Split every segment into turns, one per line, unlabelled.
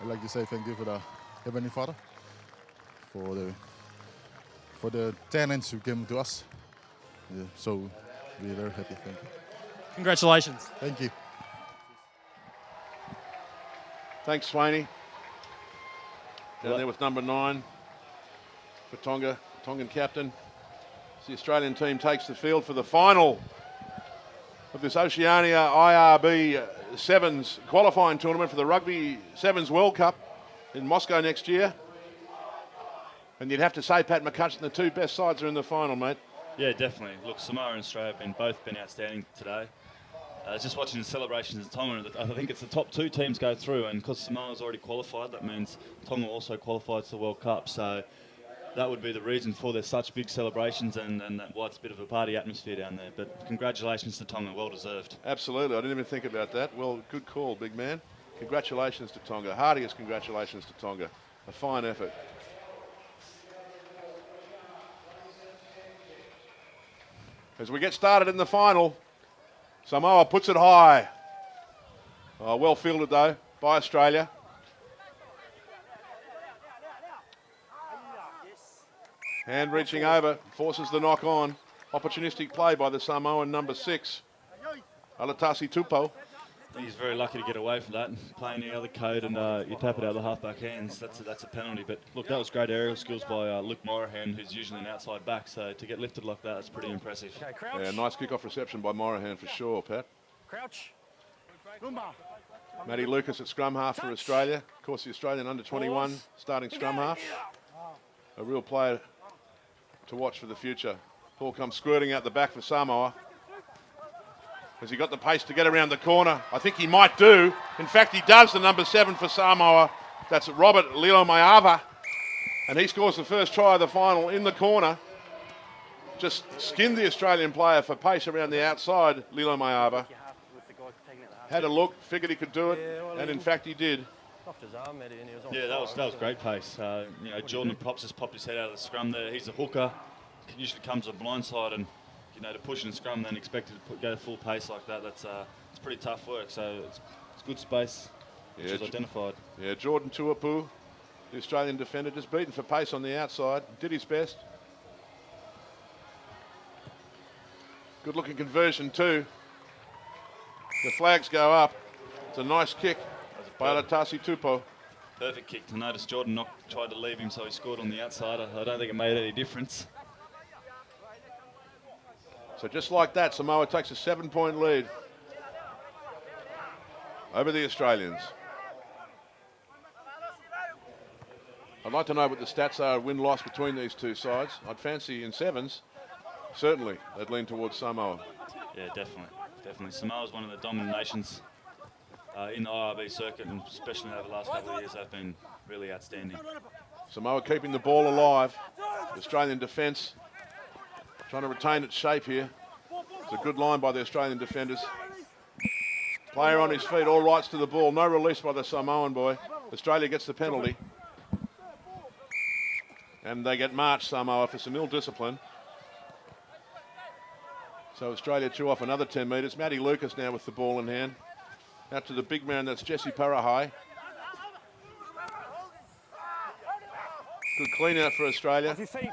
I'd like to say thank you for the Heavenly Father for the talents you gave to us. Yeah, so we're very happy. Thank you.
Congratulations.
Thank you.
Thanks, Swaney. Down there with number 9 for Tonga, Tongan captain. The Australian team takes the field for the final of this Oceania IRB Sevens qualifying tournament for the Rugby Sevens World Cup in Moscow next year. And you'd have to say, Pat McCutcheon, the two best sides are in the final, mate.
Yeah, definitely. Look, Samoa and Australia have both been outstanding today. Just watching the celebrations in Tonga, I think it's the top 2 teams go through, and because Samoa's already qualified, that means Tonga also qualified to the World Cup. So that would be the reason for their such big celebrations and why it's a bit of a party atmosphere down there. But congratulations to Tonga, well deserved.
Absolutely, I didn't even think about that. Well, good call, big man. Congratulations to Tonga. Heartiest congratulations to Tonga. A fine effort. As we get started in the final, Samoa puts it high. Oh, well fielded though by Australia. Hand reaching over, forces the knock on. Opportunistic play by the Samoan number 6, Alatasi Tupou.
He's very lucky to get away from that. Playing the other code and you tap it out of the halfback hands, that's a penalty. But look, that was great aerial skills by Luke Morahan, who's usually an outside back. So to get lifted like that, that's pretty impressive.
Okay, crouch.
Yeah, nice kick-off reception by Morahan for sure, Pat.
Crouch.
Matty Lucas at scrum half for Australia. Of course, the Australian under-21 starting scrum half. A real player to watch for the future. Ball comes squirting out the back for Samoa. Has he got the pace to get around the corner? I think he might do. In fact, he does, the number 7 for Samoa. That's Robert Lilomayava. And he scores the first try of the final in the corner. Just skinned the Australian player for pace around the outside, Lilomayava. Had a look, figured he could do it, and in fact he did.
Yeah, that was great pace. Jordan Props just popped his head out of the scrum there. He's a hooker. Usually comes to the blind side and to push and scrum, then expected to go full pace like that. It's pretty tough work. So it's good space, which is identified.
Yeah, Jordan Tuapu, the Australian defender, just beaten for pace on the outside. Did his best. Good looking conversion too. The flags go up. It's a nice kick by Alatasi Tupou.
Perfect kick. To notice Jordan tried to leave him, so he scored on the outside. I don't think it made any difference.
So just like that, Samoa takes a 7-point lead over the Australians. I'd like to know what the stats are win-loss between these two sides. I'd fancy in sevens, certainly they'd lean towards Samoa.
Yeah, definitely. Samoa's one of the dominant nations in the IRB circuit, and especially over the last couple of years, they've been really outstanding.
Samoa keeping the ball alive. The Australian defence trying to retain its shape here. It's a good line by the Australian defenders. Player on his feet, all rights to the ball. No release by the Samoan boy. Australia gets the penalty. And they get marched, Samoa, for some ill discipline. So Australia chew off another 10 metres. Matty Lucas now with the ball in hand. Out to the big man, that's Jesse Parahai. Good clean out for Australia.
Off your feet.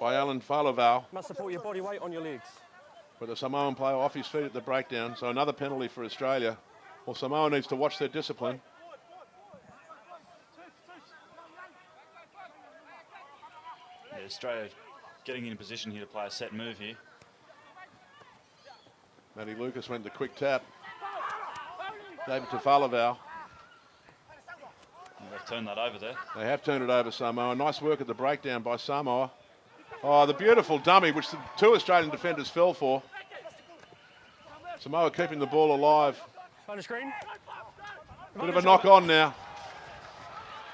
By Alan Falavau.
Must support your body weight on your legs.
But the Samoan player off his feet at the breakdown. So another penalty for Australia. Well, Samoa needs to watch their discipline.
Yeah, Australia getting in position here to play a set move here.
Matty Lucas went the quick tap. Gave it to Falavau.
They've turned that over there.
They have turned it over, Samoa. Nice work at the breakdown by Samoa. Oh, the beautiful dummy, which the two Australian defenders fell for. Samoa keeping the ball alive.
On the screen.
Bit of a knock on now.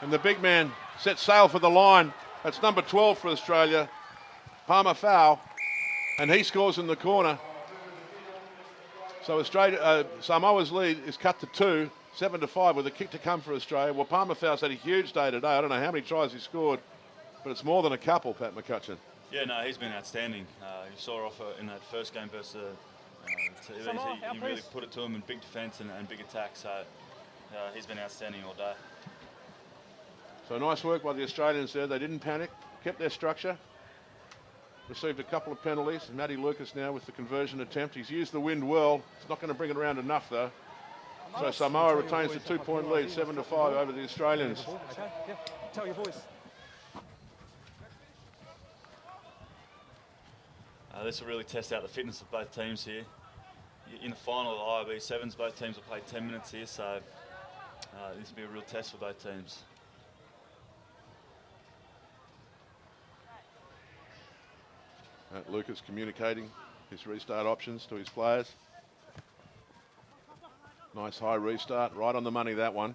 And the big man sets sail for the line. That's number 12 for Australia, Palmer Fowl. And he scores in the corner. So Samoa's lead is cut to 2, 7-5, with a kick to come for Australia. Well, Palmer Fowl's had a huge day today. I don't know how many tries he scored, but it's more than a couple, Pat McCutcheon.
Yeah, no, he's been outstanding. You saw off in that first game versus he really put it to him in big defence and big attack. So He's been outstanding all day.
So nice work by the Australians there. They didn't panic, kept their structure. Received a couple of penalties. Matty Lucas now with the conversion attempt. He's used the wind well. He's not going to bring it around enough though. So Samoa retains the 2-point lead, 7-5 over the Australians.
Okay, yeah. Tell your boys.
This will really test out the fitness of both teams here. In the final of the IB Sevens, both teams will play 10 minutes here, so this will be a real test for both teams.
Lucas communicating his restart options to his players. Nice high restart, right on the money that one.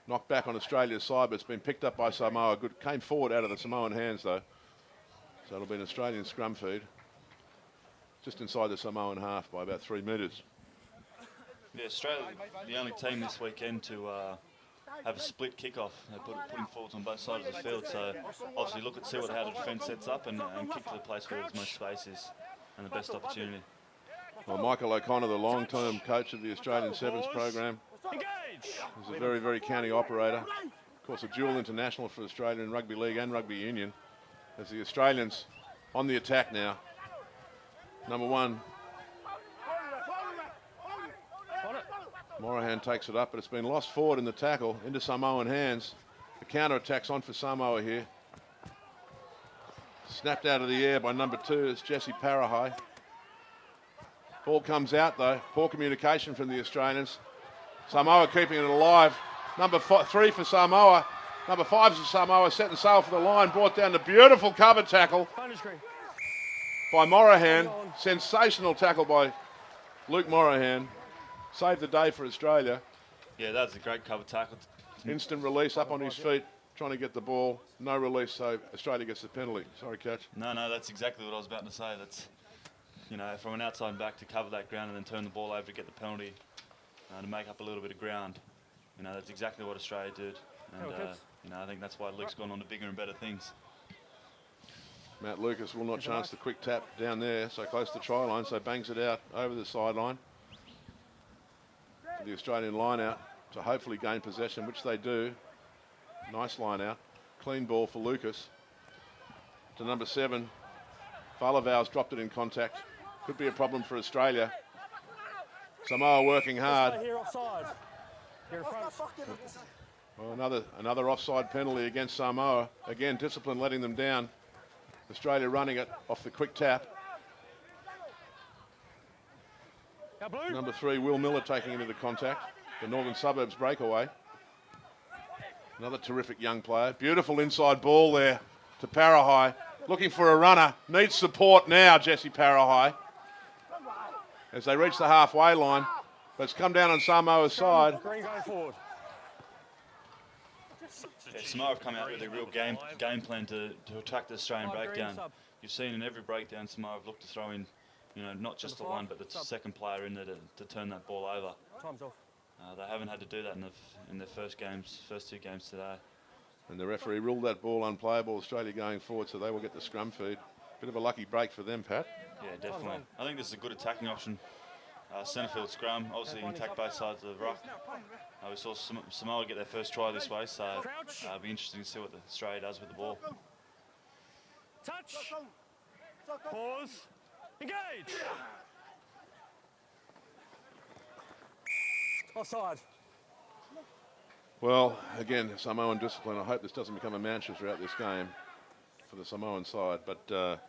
Knocked back on Australia's side, but it's been picked up by Samoa. Good, came forward out of the Samoan hands though. So it'll be an Australian scrum feed. Just inside the Samoan half by about 3 metres.
Yeah, Australia, the only team this weekend to have a split kickoff. They're putting forwards on both sides of the field, so obviously look at how the defence sets up and kick to the place where there's most spaces and the best opportunity.
Well, Michael O'Connor, the long-term coach of the Australian Sevens program, is a very, very canny operator. Of course, a dual international for Australia in rugby league and rugby union. As the Australians on the attack now. Number 1. Morahan takes it up, but it's been lost forward in the tackle into Samoan hands. The counter-attack's on for Samoa here. Snapped out of the air by number 2 is Jesse Parahai. Ball comes out though. Poor communication from the Australians. Samoa keeping it alive. Number 3 for Samoa. Number 5 for Samoa setting sail for the line. Brought down the beautiful cover tackle by Morahan. Sensational tackle by Luke Morahan. Saved the day for Australia.
Yeah, that was a great cover tackle.
Instant release up on his feet, trying to get the ball. No release, so Australia gets the penalty. Sorry, Coach.
No, that's exactly what I was about to say. That's, from an outside back to cover that ground and then turn the ball over to get the penalty to make up a little bit of ground. That's exactly what Australia did. And, I think that's why Luke's gone on to bigger and better things.
Matt Lucas will not chance the quick tap down there, so close to the try line, so bangs it out over the sideline. The Australian line out to hopefully gain possession, which they do. Nice line out. Clean ball for Lucas. To number 7. Falavau's dropped it in contact. Could be a problem for Australia. Samoa working hard. Well, another offside penalty against Samoa. Again, discipline letting them down. Australia running it off the quick tap. Number 3, Will Miller taking into the contact. The Northern Suburbs breakaway. Another terrific young player. Beautiful inside ball there to Parahai. Looking for a runner. Needs support now, Jesse Parahai. As they reach the halfway line. But it's come down on Samoa's side.
Green going forward.
Yeah, Samoa have come out with a real game plan to attack the Australian breakdown. You've seen in every breakdown Samoa have looked to throw in, not just the one, but the second player in there to turn that ball over.
Time's off.
They haven't had to do that in their first 2 games today.
And the referee ruled that ball unplayable. Australia going forward, so they will get the scrum feed. Bit of a lucky break for them, Pat.
Yeah, definitely. I think this is a good attacking option. Centre field scrum, obviously you can attack both sides of the ruck. We saw Samoa get their first try this way, so it'll be interesting to see what Australia does with the ball.
Touch. Pause. Engage. Offside.
Well, again, Samoan discipline. I hope this doesn't become a mantra throughout this game for the Samoan side. But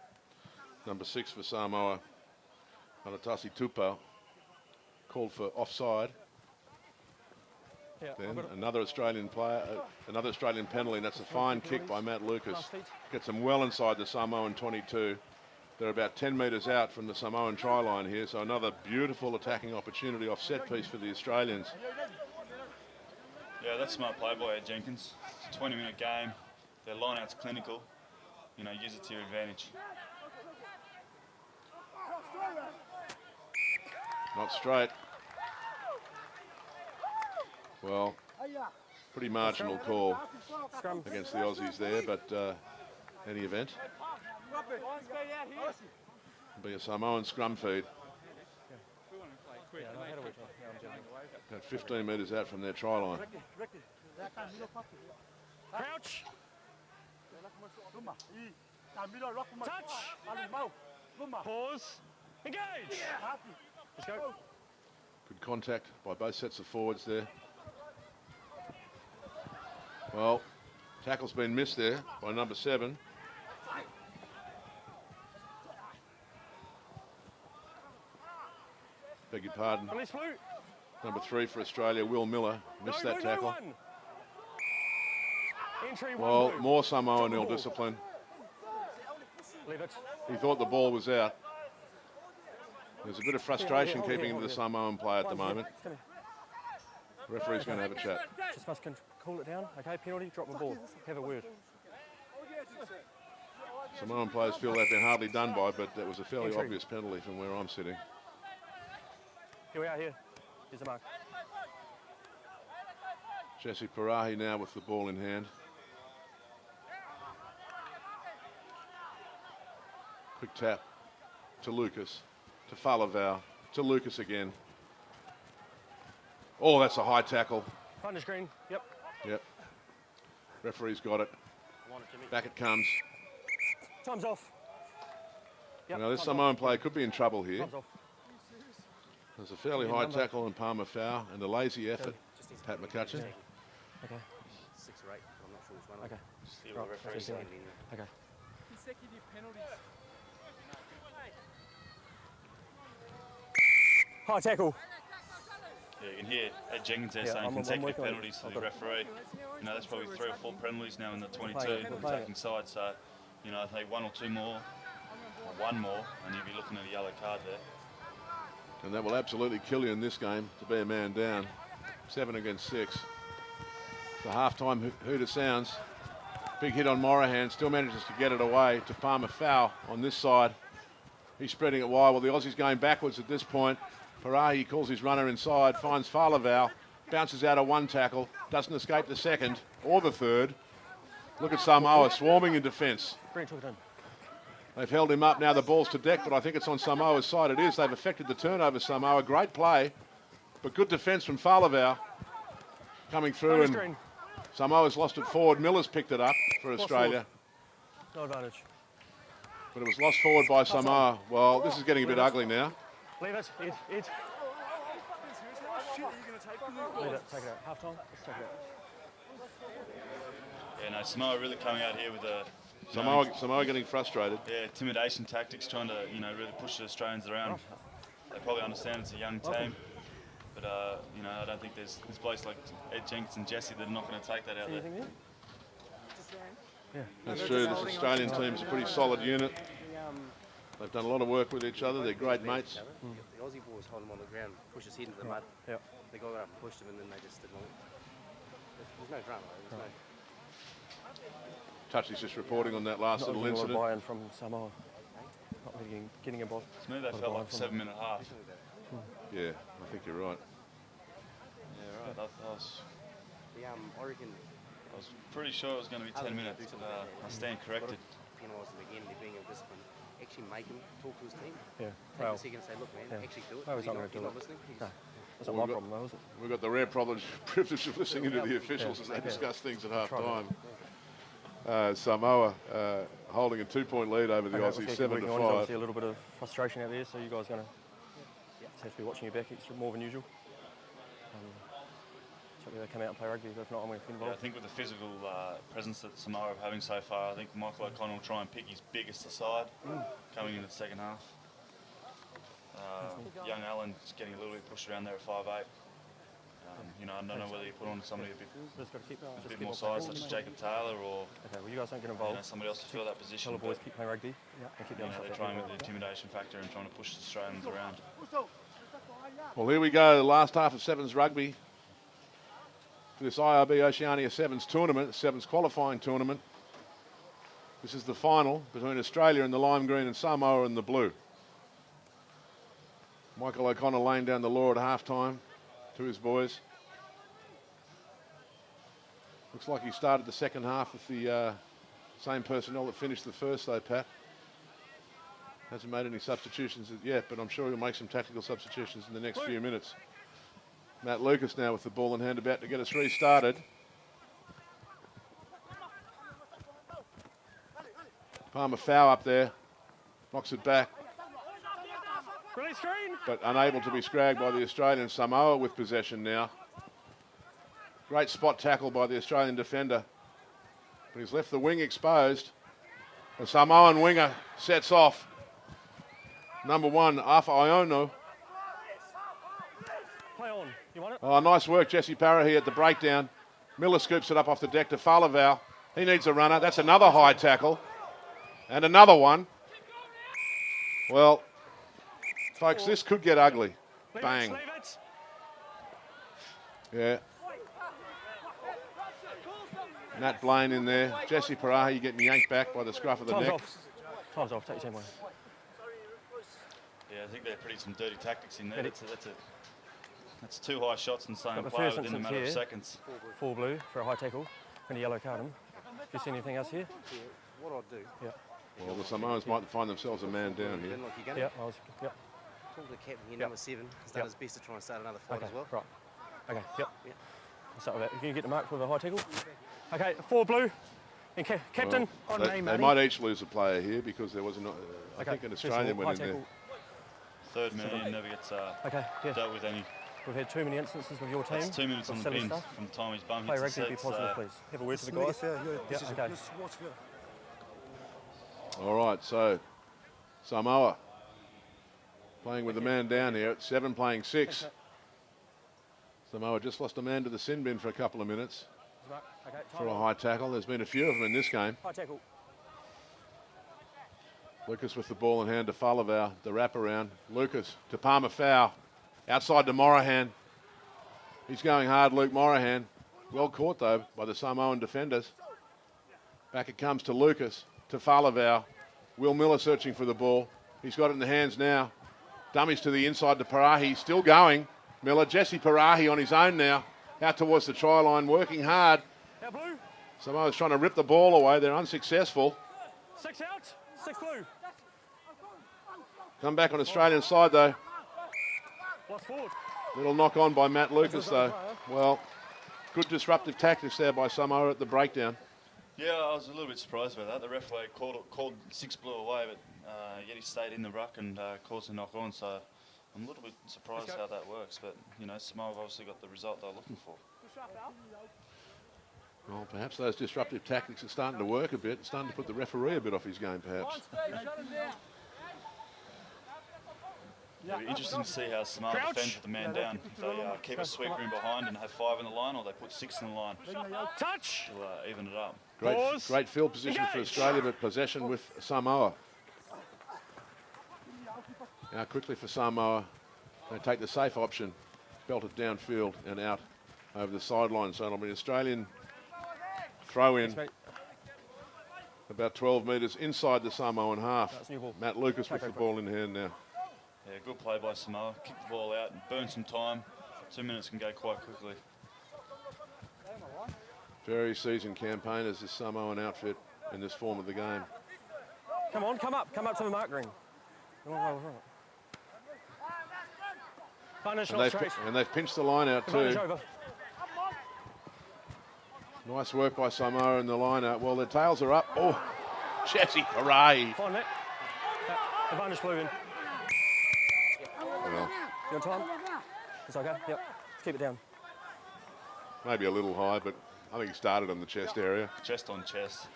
number 6 for Samoa, Anatasi Tupou, called for offside.
Yeah,
Then another Australian player, another Australian penalty, and that's a fine kick by Matt Lucas. Gets them well inside the Samoan 22. They're about 10 metres out from the Samoan try line here, so another beautiful attacking opportunity off set piece for the Australians.
Yeah, that's smart play by Ed Jenkins. It's a 20-minute game. Their line-out's clinical. Use it to your advantage.
Not straight. Well, pretty marginal call against the Aussies there, but any event. It'll be a Samoan scrum feed. About 15 metres out from their try line.
Crouch. Touch. Pause. Engage. Let's go.
Good contact by both sets of forwards there. Well, tackle's been missed there by number 7. Beg your pardon.
Release blue.
Number 3 for Australia, Will Miller, missed that tackle.
One. Entry
Well,
one blue.
more Samoan
Drop the
ill
ball.
discipline.
Leave it.
He thought the ball was out. There's a bit of frustration
hold it,
keeping
hold
the
it.
Samoan play at the
Come here,
moment.
come here.
Referee's going to have a chat.
Just must cool it down. Okay, penalty, drop the ball. Have a word.
Samoan players feel they've been hardly done by, but that was a fairly
Entry.
obvious penalty from where I'm sitting.
Here we are here. Here's the mark.
Jesse Parahi now with the ball in hand. Quick tap to Lucas, to Falavau, to Lucas again. Oh, that's a high tackle.
Front of screen. Yep.
Yep. Referee's got it. Back it comes.
Time's off. Yep.
Now this
time's
Samoan
off.
player could be in trouble here.
Time's off.
There's a fairly
Yeah,
high
number.
tackle on Palmer foul and a lazy effort. Pat McCutcheon.
Okay.
6 or 8, but I'm not sure which one.
Okay.
See what the referee said.
Okay.
Consecutive penalties.
High tackle.
Yeah, you can hear Ed Jenkins there
Yeah,
saying
I'm
consecutive
working on it.
penalties to
I've
the
got it.
referee. You know, there's probably 3 or 4 penalties now in the 22
playing it.
attacking side. So, you know, I think 1 or 2 more, or 1 more, and you'll be looking at a yellow card there.
And that will absolutely kill you in this game to be a man down. 7 against 6. The half-time hooter sounds. Big hit on Morahan, still manages to get it away to Palmer foul on this side. He's spreading it wide. Well, the Aussie's going backwards at this point. Parahi calls his runner inside, finds Falavau, bounces out of 1 tackle, doesn't escape the 2nd or the 3rd. Look at Samoa swarming in defence.
Green took it in.
They've held him up now, the ball's to deck, but I think it's on Samoa's side. It is. They've affected the turnover, Samoa. Great play, but good defence from Falavau coming through,
Front of
and
screen.
Samoa's lost it forward. Miller's picked it up for Australia,
No advantage.
but it was lost forward by Samoa. Well, this is getting a bit ugly now.
Leave it. Ed. Leave it. Take it out. Half time. Let's take it out.
Yeah, no, Samoa really coming out here with a
Samoa getting frustrated.
yeah, intimidation tactics, trying to, you know, really push the Australians around. They probably understand it's a young team, but you know, I don't think there's blokes like Ed Jenkins and Jesse that are not going to take that out there.
Anything there? Yeah.
That's true. This Australian team's a pretty solid unit. They've done a lot of work with each other. They're great mates.
The Aussie boys hold him on the ground, push his head into the mud.
Yeah.
They got up and pushed him, and then they just didn't want it. There's no drama. There's no.
Touchy's just reporting on that last
Not
little
getting a lot of
incident.
buy-in from Samoa. Not really getting involved.
To me, they felt like a 7-minute half.
Yeah, I think you're right.
Yeah, right.
I reckon
I was pretty sure it was going to be 10 minutes. I stand corrected.
penalise him again. They're being a discipline. Actually, make him talk to his team.
Yeah.
Take
Well,
a second and say, look, man,
yeah.
actually do it.
Well, he's not
He's
gonna do
not
it.
listening. He's,
no. That's not
Well,
my
we've got-
problem, though, is it?
We've got the rare privilege of listening into the officials as they
Yeah.
discuss things at half
Try
time. Samoa holding a 2-point lead over the
Okay,
Aussies,
let's keep
7
working
to
on it. There's
5.
obviously a little bit of frustration out there, so you guys are going to have to be watching your back extra more than usual. Hopefully they come out and play rugby, but if not, I'm going to get
Yeah, I
involved.
think with the physical presence that Samoa are having so far, I think Michael O'Connell will try and pick his biggest aside coming into the second half. Young Allen's getting a little bit pushed around there at 5'8". You know, I don't know whether you put on somebody a bit
Just got to keep
more size, such as Jacob Taylor, or
Okay, well, you guys don't get
you
involved.
know, somebody else to fill that
Tell
position.
the boys
But,
keep playing rugby and keep the
you know,
other
they're
stuff
trying
out.
with the intimidation factor and trying to push the Australians around.
Well, here we go, the last half of Sevens rugby for this IRB Oceania Sevens tournament, Sevens qualifying tournament. This is the final between Australia in the lime green and Samoa in the blue. Michael O'Connell laying down the law at halftime to his boys. Looks like he started the second half with the same personnel that finished the first though, Pat. Hasn't made any substitutions yet, but I'm sure he'll make some tactical substitutions in the next few minutes. Matt Lucas now with the ball in hand, about to get us restarted. Palmer foul up there, knocks it back,
Release screen.
but unable to be scragged by the Australian. Samoa with possession now. Great spot tackle by the Australian defender, but he's left the wing exposed. The Samoan winger sets off. Number 1, Afa Iono.
Play on. You want it?
Oh, nice work, Jesse Parahi at the breakdown. Miller scoops it up off the deck to Falavau. He needs a runner. That's another high tackle. And another one. Well, folks, this could get ugly. Bang.
Leave it.
Yeah. Matt Blaine in there. Jesse Parahi getting yanked back by the scruff of the
Time's
neck.
off. Time's off. Take your team away.
Yeah, I think they're pretty some dirty tactics in there.
Medic.
That's 2 high shots in the same
Got the
player
first
within a
instance
matter of
here.
seconds.
4 blue for a high tackle. And a yellow card him. Have you seen anything else here?
Yeah, what I'll do,
Yeah.
Well, the Samoans might find themselves a man down here.
then like you're going to
Yeah. I was. Yep.
talk to the captain, your
Yep.
number 7, has done
Yep.
his best to try and start another fight
Okay.
as well.
Right. Okay. Yep.
Yeah.
I'll start with that. Can you get the mark with a high tackle? Okay. 4 blue. And captain.
Well,
on
they,
me,
they
matey.
might each lose a player here because there was I
Okay,
think an
first of
Australian
all,
went
high
in there.
tackle.
Third man never gets
Okay. Yeah.
dealt with any.
We've had too many instances with your team.
That's 2 minutes
of
on the
silly
bin
stuff.
from the time his bum
Play
hits the
rugby. Be
seats.
positive, please. Have a word to the guys. Yeah. Okay.
All right, so Samoa playing with the man down here at 7, playing 6. Samoa just lost a man to the sin bin for a couple of minutes
Okay.
for
Time
a
on.
high tackle. There's been a few of them in this game.
High tackle.
Lucas with the ball in hand to Falavau, the wraparound. Lucas to Palmer foul, outside to Morahan. He's going hard, Luke Morahan. Well caught though by the Samoan defenders. Back it comes to Lucas, to Falavau. Will Miller searching for the ball. He's got it in the hands now. Dummies to the inside to Parahi, still going. Miller, Jesse Parahi on his own now, out towards the try line, working hard.
Now blue.
Samoa's trying to rip the ball away, they're unsuccessful.
6 out. 6 blue.
Come back on Australian side though.
Lost forward.
Little knock on by Matt Lucas though. Well, good disruptive tactics there by Samoa at the breakdown.
Yeah, I was a little bit surprised by that. The referee called 6 blue away, but yet he stayed in the ruck and caused a knock on. So I'm a little bit surprised how that works. But you know, Samoa have obviously got the result they're looking for.
Well, perhaps those disruptive tactics are starting to work a bit. It's starting to put the referee a bit off his game, perhaps.
It'll be interesting to see how Samoa
Crouch.
defends with the man down. If they keep a sweeper in behind and have 5 in the line, or they put 6 in the line
Touch.
to even it up.
Pause.
Great field position for
Engage.
Australia, but possession with Samoa. Now quickly for Samoa, they take the safe option, belt it downfield and out over the sideline. So it'll be an Australian throw in
Mate.
about 12 metres inside the Samoan half.
That's new ball.
Matt Lucas with
Okay,
the ball in hand now.
Yeah, good play by Samoa. Kick the ball out and burn some time. 2 minutes can go quite quickly.
Very seasoned campaigners, this Samoan outfit in this form of the game.
Come on, come up to the mark ring. Finish, not straight.
And they've pinched the line out
Advantage
too.
over.
Nice work by Samoa in the line out. Well, their tails are up. Oh, Jesse Parahi.
Fine, Matt. Advantage blue in.
Well,
You on time? It's okay. Yep. Keep it down.
maybe a little high, but I think he started on the chest area.
Chest on chest.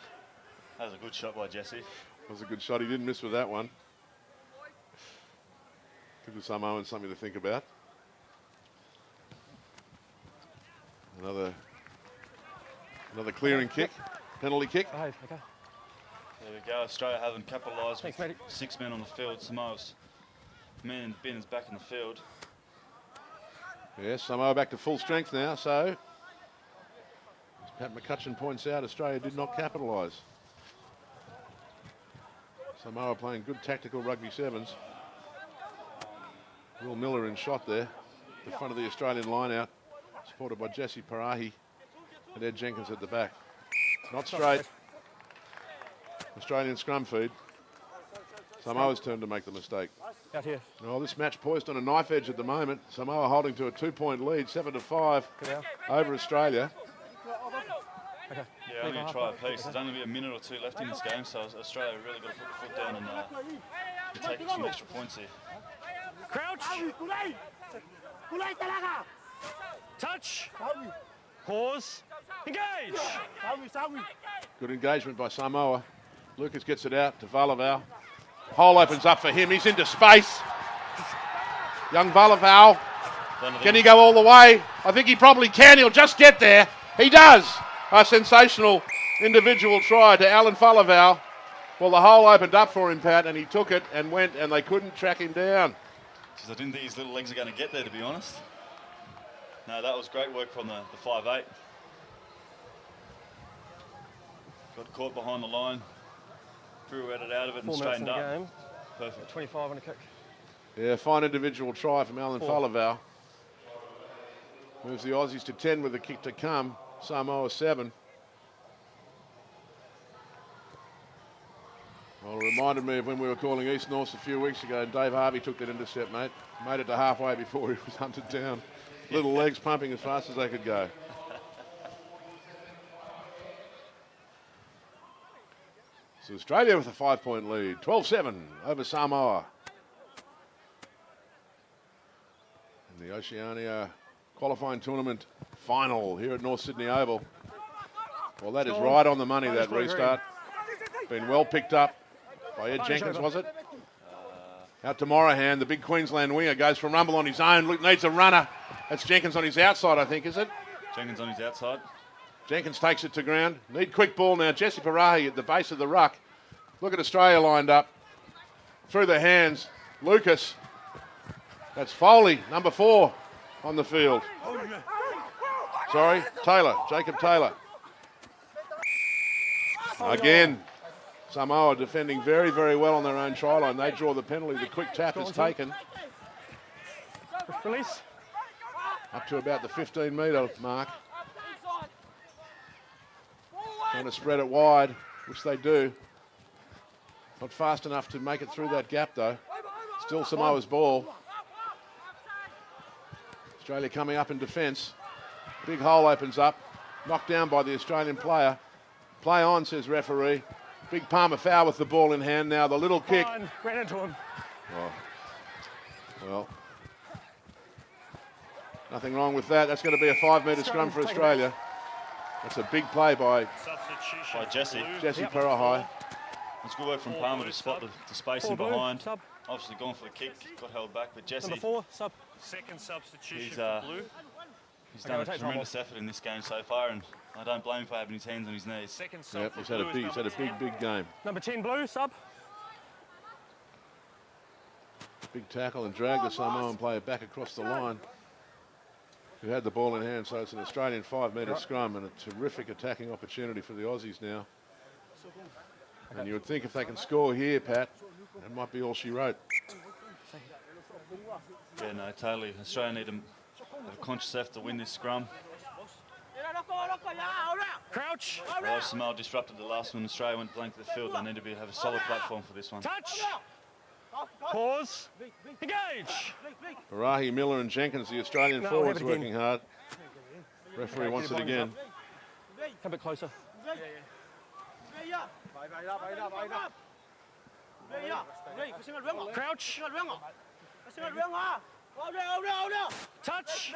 That was a good shot by Jesse.
That was a good shot. He didn't miss with that one. Give the Samoans something to think about. Another clearing kick, penalty kick.
Behave, okay.
There we go. Australia haven't capitalised
Thanks,
with
matey.
6 men on the field. Samoa's man in the bin is back in the field.
Yes, Samoa back to full strength now. So, as Pat McCutcheon points out, Australia did not capitalise. Samoa playing good tactical rugby sevens. Will Miller in shot there, the front of the Australian line out, supported by Jesse Parahi and Ed Jenkins at the back. Not straight. Australian scrum feed. Samoa's turn to make the mistake.
Out here.
Well, this match poised on a knife edge at the moment. Samoa holding to a 2-point lead, 7-5 over Australia.
Okay.
Yeah, only a try apiece. There's only a minute or two left in this game, so Australia really got to put the foot down and take some extra points here.
Crouch. Touch. Pause. Engage.
Good engagement by Samoa. Lucas gets it out to Valavau. Hole opens up for him. He's into space. Young Valavau. Can he go all the way? I think he probably can. He'll just get there. He does. A sensational individual try to Alan Valavau. Well, the hole opened up for him, Pat, and he took it and went, and they couldn't track him down.
Jeez, I didn't think his little legs are going to get there, to be honest. No, that was great work from the 5'8". Got caught behind the line. Pirouetted out of it and
4 minutes in
straightened
the
up.
game.
Perfect.
25 on a kick.
Yeah, fine individual try from Alan
4.
Valavau. Moves the Aussies to 10 with a kick to come. Samoa 7. Well, it reminded me of when we were calling East Norths a few weeks ago, and Dave Harvey took that intercept, mate. Made it to halfway before he was hunted down. Little legs pumping as fast as they could go. So Australia with a 5-point lead, 12-7 over Samoa. In the Oceania qualifying tournament final here at North Sydney Oval. Well, that is right on the money, that restart. Been well picked up by Ed Jenkins, was it? Out to Morahan, the big Queensland winger, goes for rumble on his own. Look, needs a runner. That's Jenkins on his outside, I think, is it?
Jenkins on his outside.
Jenkins takes it to ground. Need quick ball now. Jesse Parahi at the base of the ruck. Look at Australia lined up. Through the hands. Lucas. That's Foley, number 4 on the field. Sorry, Taylor, Jacob Taylor. Again, Samoa defending very, very well on their own try line. They draw the penalty. The quick tap is taken.
Release.
Up to about the 15-metre mark. Trying to spread it wide, which they do. Not fast enough to make it through that gap, though. Still Samoa's ball. Australia coming up in defence. Big hole opens up. Knocked down by the Australian player. Play on, says referee. Big Palmer foul with the ball in hand now. The little kick.
Ran into him.
Oh. Well, nothing wrong with that. That's going to be a 5-metre scrum for Australia. That's a big play by
Jesse.
Parahai.
It's good work from Palmer to spot the spacing behind. Obviously gone for the kick, got held back, but Jesse.
Number 4, sub.
Second substitution for Blue.
He's done a tremendous effort in this game so far, and I don't blame him for having his hands on his knees.
Second sub
Yep,
for
he's had a big game.
Number 10, Blue, sub.
Big tackle and drag the Samoan player back across the line. Who had the ball in hand, so it's an Australian 5-metre scrum and a terrific attacking opportunity for the Aussies now. And you would think if they can score here, Pat, that might be all she wrote.
Yeah, no, totally. Australia need to have a conscious effort to win this scrum.
Crouch.
Well, Samoa disrupted the last one. Australia went blank to the field. They need to have a solid platform for this one.
Touch. Pause. Engage.
Parahi, Miller and Jenkins, the Australian forwards working hard. Referee wants it again.
Come a bit closer. Crouch. Touch.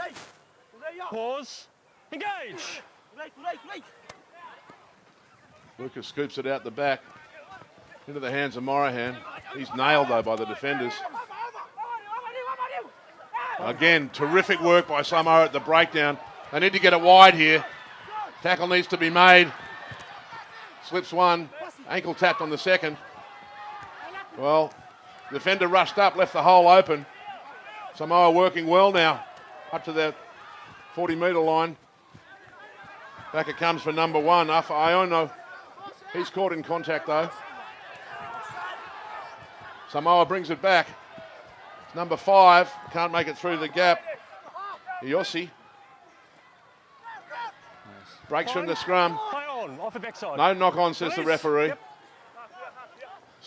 Pause. Engage.
Lucas scoops it out the back into the hands of Morahan. He's nailed, though, by the defenders. Again, terrific work by Samoa at the breakdown. They need to get it wide here. Tackle needs to be made. Slips one. Ankle tapped on the second. Well, defender rushed up, left the hole open. Samoa working well now, up to that 40-metre line. Back it comes for number 1, Afa Iono. He's caught in contact, though. Samoa brings it back. It's number 5, can't make it through the gap. Iosi. Breaks from the scrum.
Play on, off the backside.
No knock on, says the referee.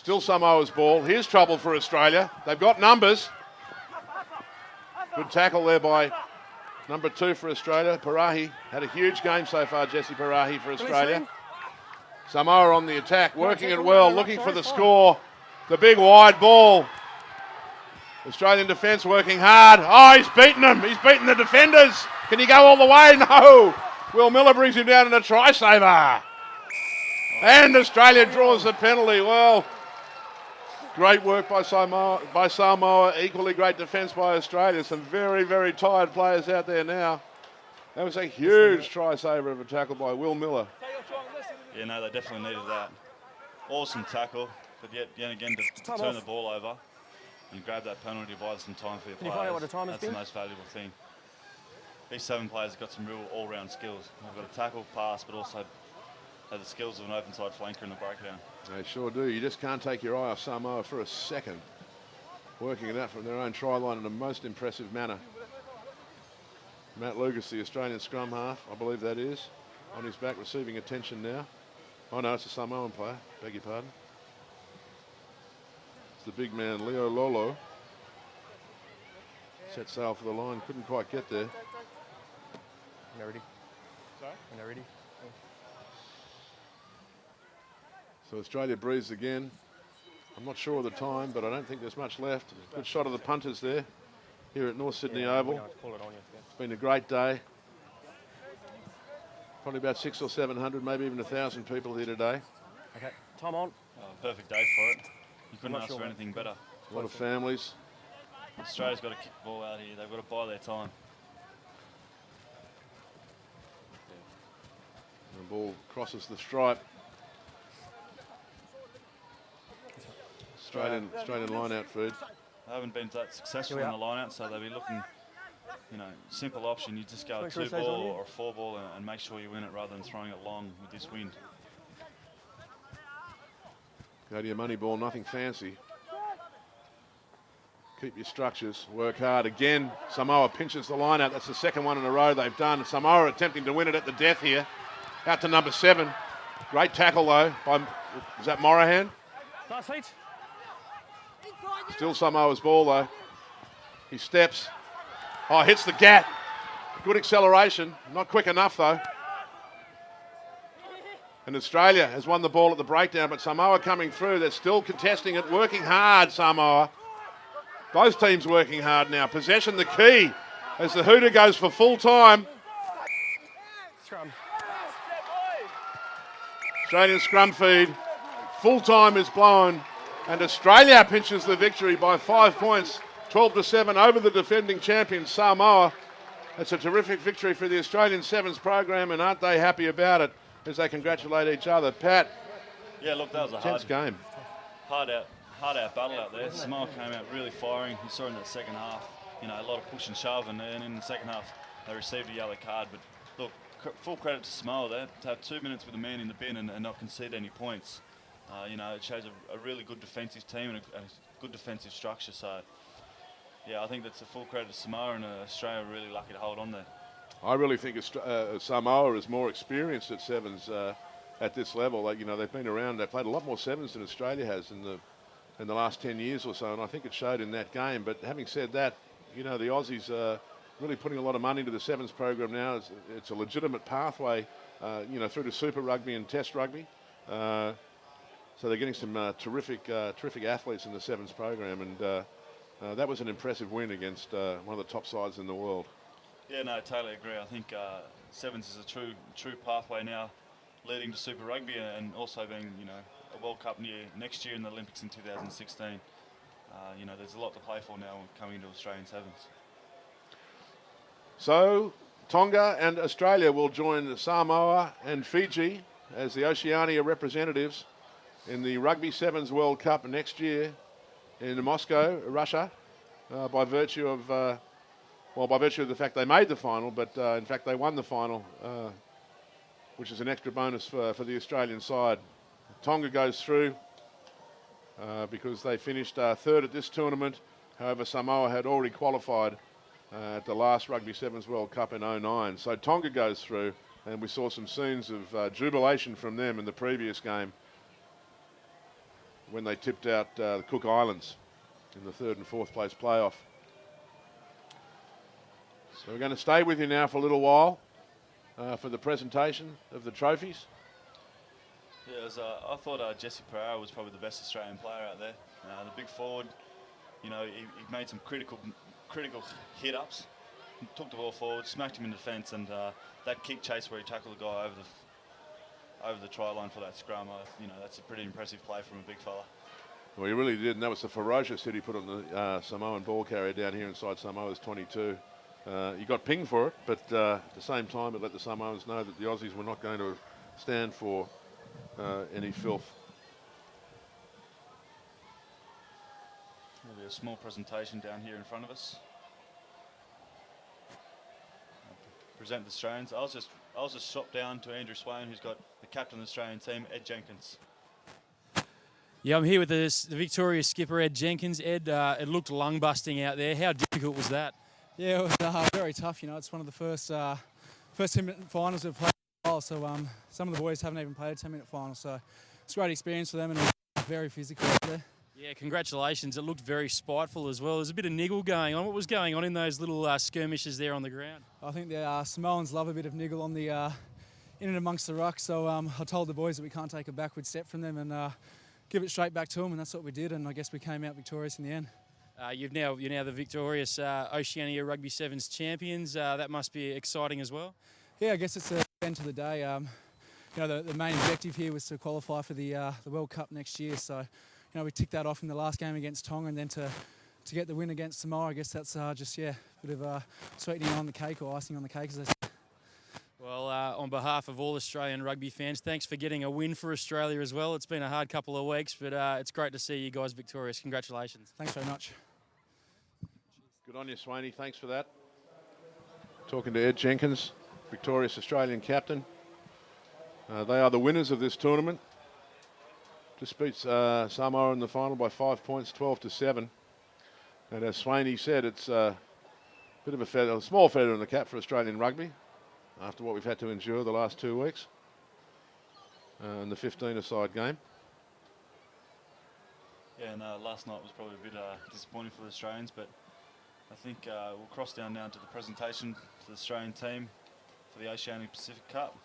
Still Samoa's ball. Here's trouble for Australia. They've got numbers. Good tackle there by number 2 for Australia. Parahi had a huge game so far, Jesse Parahi for Australia. Samoa on the attack, working it well, looking for the score. The big wide ball. Australian defence working hard. Oh, he's beaten them. He's beaten the defenders. Can he go all the way? No. Will Miller brings him down in a try saver. And Australia draws the penalty. Well, great work by Samoa. Equally great defence by Australia. Some very, very tired players out there now. That was a huge try saver of a tackle by Will Miller.
Yeah, no, they definitely needed that. Awesome tackle, but yet again to turn the ball over and grab that penalty, buy some time for your players.
Can you find out what the time has
That's
been?
the most valuable thing. These 7 players have got some real all-round skills. They've got a tackle, pass, but also have the skills of an open side flanker in the breakdown.
They sure do. You just can't take your eye off Samoa for a second. Working it out from their own try line in a most impressive manner. Matt Lucas, the Australian scrum half, I believe that is, on his back receiving attention now. Oh no, it's a Samoan player, beg your pardon. It's the big man, Leo Lolo. Set sail for the line, couldn't quite get there.
They're ready.
Sorry?
They're ready.
So Australia breathes again. I'm not sure of the time, but I don't think there's much left. Good shot of the punters there, here at North Sydney Oval. It's been a great day. Probably about 600 or 700, maybe even 1,000 people here today.
Okay, time on.
Perfect day for it. You couldn't ask for anything better.
A lot of families.
Australia's got to kick the ball out here. They've got to buy their time.
The ball crosses the stripe. Australian line-out feed.
They haven't been that successful in the line-out, so they'll be looking, simple option. You just go a 2-ball or a 4-ball and make sure you win it rather than throwing it long with this wind.
Go to your money ball, nothing fancy. Keep your structures, work hard. Again, Samoa pinches the line out. That's the second one in a row they've done. Samoa attempting to win it at the death here. Out to number 7. Great tackle though by, is that Morahan?
Last feet.
Still Samoa's ball though. He steps. Oh, hits the gat. Good acceleration. Not quick enough though. And Australia has won the ball at the breakdown, but Samoa coming through. They're still contesting it, working hard, Samoa. Both teams working hard now. Possession the key as the hooter goes for full time.
Scrum.
Australian scrum feed. Full time is blown. And Australia pinches the victory by 5 points, 12-7 over the defending champion Samoa. It's a terrific victory for the Australian Sevens program, and aren't they happy about it as they congratulate each other? Pat.
Yeah, look, that was a
tense game.
Hard out battle out there. Samoa came out really firing. You saw in that second half, a lot of push and shove, and then in the second half they received a yellow card. But look, full credit to Samoa there to have 2 minutes with a man in the bin and not concede any points. It shows a really good defensive team and a good defensive structure. So, yeah, I think that's a full credit to Samoa, and Australia are really lucky to hold on there.
I really think Samoa is more experienced at sevens at this level. They've been around. They've played a lot more sevens than Australia has in the last 10 years or so, and I think it showed in that game. But having said that, the Aussies are really putting a lot of money into the sevens program now. It's a legitimate pathway, through to Super Rugby and Test Rugby. So they're getting some terrific athletes in the sevens program, and that was an impressive win against one of the top sides in the world.
Yeah, no, I totally agree. I think sevens is a true pathway now, leading to Super Rugby and also being, a World Cup next year in the Olympics in 2016. There's a lot to play for now coming into Australian sevens.
So Tonga and Australia will join Samoa and Fiji as the Oceania representatives in the Rugby Sevens World Cup next year in Moscow, Russia, by virtue of the fact they made the final, but in fact they won the final, which is an extra bonus for the Australian side. Tonga goes through because they finished third at this tournament. However, Samoa had already qualified at the last Rugby Sevens World Cup in 2009. So Tonga goes through, and we saw some scenes of jubilation from them in the previous game. when they tipped out the Cook Islands in the 3rd and 4th place playoff. So we're going to stay with you now for a little while for the presentation of the trophies.
Yeah, I thought Jesse Pereira was probably the best Australian player out there. The big forward, you know, he made some critical hit-ups, took the ball forward, smacked him in defence, and that kick chase where he tackled the guy over the try line for that scrum, you know, that's a pretty impressive play from a big fella.
Well, he really did, and that was the ferocious hit he put on the Samoan ball carrier down here inside Samoa's 22. He got pinged for it, but at the same time, it let the Samoans know that the Aussies were not going to stand for any filth.
There'll be a small presentation down here in front of us. Present the Australians. I was just shot down to Andrew Swain, who's got the captain of the Australian team, Ed Jenkins.
Yeah, I'm here with the Victoria skipper, Ed Jenkins. Ed, it looked lung-busting out there. How difficult was that?
Yeah, it was very tough. You know, it's one of the first 10-minute finals we've played in a while, so some of the boys haven't even played a 10-minute final, so it's a great experience for them and it was very physical out there.
Yeah, congratulations. It looked very spiteful as well. There's a bit of niggle going on. What was going on in those little skirmishes there on the ground?
I think the Samoans love a bit of niggle on the in and amongst the ruck, so I told the boys that we can't take a backward step from them and give it straight back to them, and that's what we did, and I guess we came out victorious in the end.
You're now the victorious Oceania Rugby Sevens champions. That must be exciting as well.
Yeah, I guess it's the end of the day. You know, the main objective here was to qualify for the World Cup next year, so you know, we ticked that off in the last game against Tonga, and then to get the win against Samoa, I guess that's just, yeah, a bit of sweetening on the cake, or icing on the cake, as they say.
Well, on behalf of all Australian rugby fans, thanks for getting a win for Australia as well. It's been a hard couple of weeks, but it's great to see you guys victorious. Congratulations.
Thanks very much.
Good on you, Swaney. Thanks for that. Talking to Ed Jenkins, victorious Australian captain. They are the winners of this tournament. Just beats Samoa in the final by 5 points, 12-7. And as Swaney said, it's a bit of a small feather in the cap for Australian rugby after what we've had to endure the last 2 weeks in the 15-a-side game.
Yeah, and last night was probably a bit disappointing for the Australians, but I think we'll cross down now to the presentation to the Australian team for the Oceanic Pacific Cup.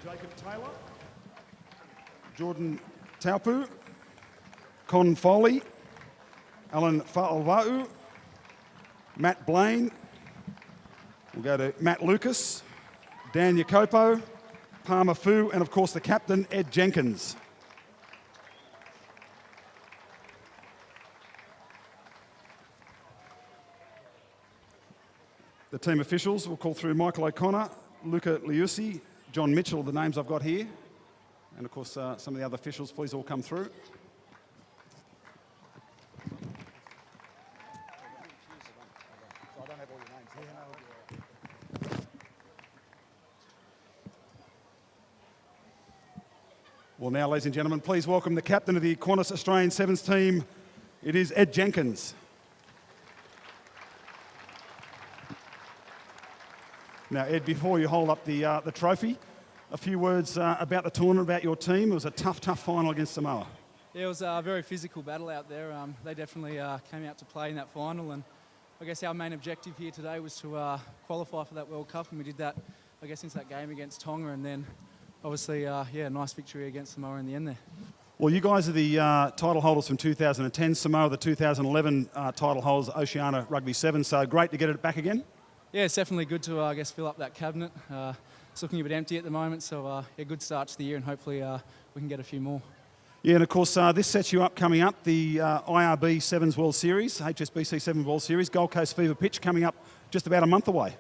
Jacob Taylor, Jordan Taupu, Con Foley, Alan Fa'alva'u, Matt Blaine, we'll go to Matt Lucas, Dan Jacopo, Palmer Fu, and of course the captain, Ed Jenkins. The team officials will call through Michael O'Connor, Luca Liusi, John Mitchell, the names I've got here. And of course, some of the other officials, please all come through. Well, now, ladies and gentlemen, please welcome the captain of the Qantas Australian Sevens team. It is Ed Jenkins. Now, Ed, before you hold up the trophy, a few words about the tournament, about your team. It was a tough final against Samoa.
Yeah, it was a very physical battle out there. They definitely came out to play in that final, and I guess our main objective here today was to qualify for that World Cup, and we did that, I guess, since that game against Tonga, and then obviously, yeah, nice victory against Samoa in the end there.
Well, you guys are the title holders from 2010. Samoa, the 2011 title holders, Oceania Rugby 7. So great to get it back again.
Yeah, it's definitely good to, I guess, fill up that cabinet. It's looking a bit empty at the moment, so yeah, good start to the year, and hopefully we can get a few more.
Yeah, and of course, this sets you up coming up, the IRB Sevens World Series, HSBC Sevens World Series, Gold Coast Fever pitch coming up just about a month away.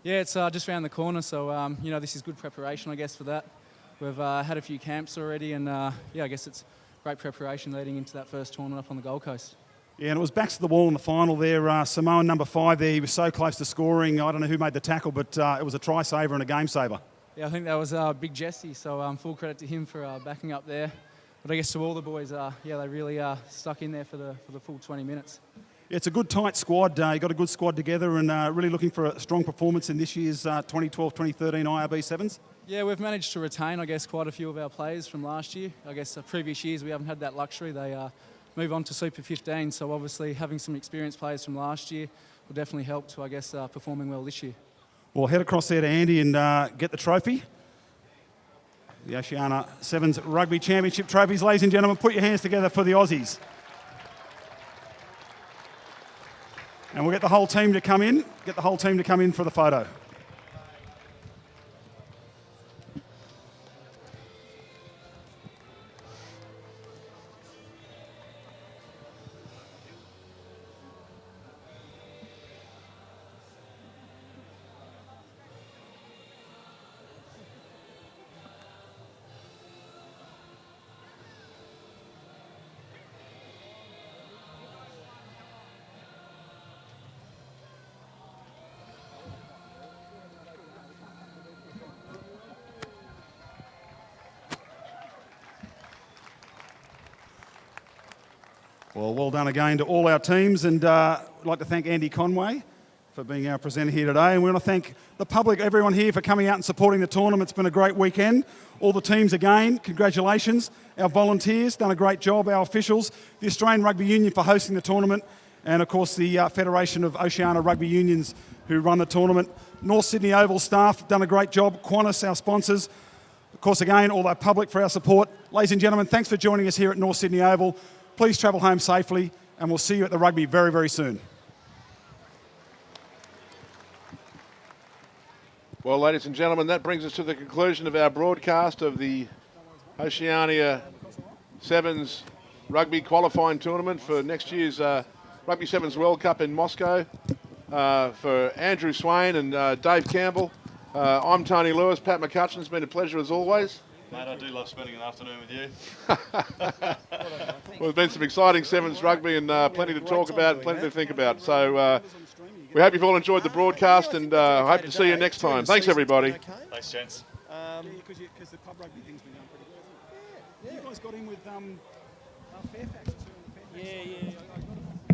Yeah, it's just around the corner, so you know, this is good preparation, I guess, for that. We've had a few camps already, and yeah, I guess it's great preparation leading into that first tournament up on the Gold Coast.
Yeah, and it was backs to the wall in the final there. Samoan number 5 there, he was so close to scoring. I don't know who made the tackle, but it was a try saver and a game saver.
Yeah, I think that was Big Jesse, so full credit to him for backing up there. But I guess to all the boys, yeah, they really stuck in there for the full 20 minutes.
Yeah, it's a good tight squad. You got a good squad together, and really looking for a strong performance in this year's 2012-2013 IRB Sevens.
Yeah, we've managed to retain, I guess, quite a few of our players from last year. I guess previous years we haven't had that luxury. They move on to Super 15, so obviously having some experienced players from last year will definitely help to, I guess, performing well this year.
Well, head across there to Andy and get the trophy. The Oceania Sevens Rugby Championship trophies. Ladies and gentlemen, put your hands together for the Aussies. And we'll get the whole team to come in. Get the whole team to come in for the photo. Well done again to all our teams, and I'd like to thank Andy Conway for being our presenter here today, and we want to thank the public, everyone here, for coming out and supporting the tournament. It's been a great weekend. All the teams again, congratulations. Our volunteers, done a great job. Our officials, the Australian Rugby Union for hosting the tournament, and of course the Federation of Oceania Rugby Unions who run the tournament. North Sydney Oval staff, done a great job. Qantas, our sponsors. Of course, again, all our public for our support. Ladies and gentlemen, thanks for joining us here at North Sydney Oval. Please travel home safely, and we'll see you at the rugby very, very soon.
Well, ladies and gentlemen, that brings us to the conclusion of our broadcast of the Oceania Sevens Rugby Qualifying Tournament for next year's Rugby Sevens World Cup in Moscow. For Andrew Swain and Dave Campbell, I'm Tony Lewis. Pat McCutcheon, it's been a pleasure as always.
Mate, I do love spending an afternoon with you.
Well, there's been some exciting Sevens rugby and plenty to talk about, plenty to think about. So we hope you've all enjoyed the broadcast, and hope to see you next time. Thanks, everybody.
Thanks, gents.
Because the pub rugby thing's been done pretty well, hasn't it? Yeah. You guys got in with Fairfax.
Yeah.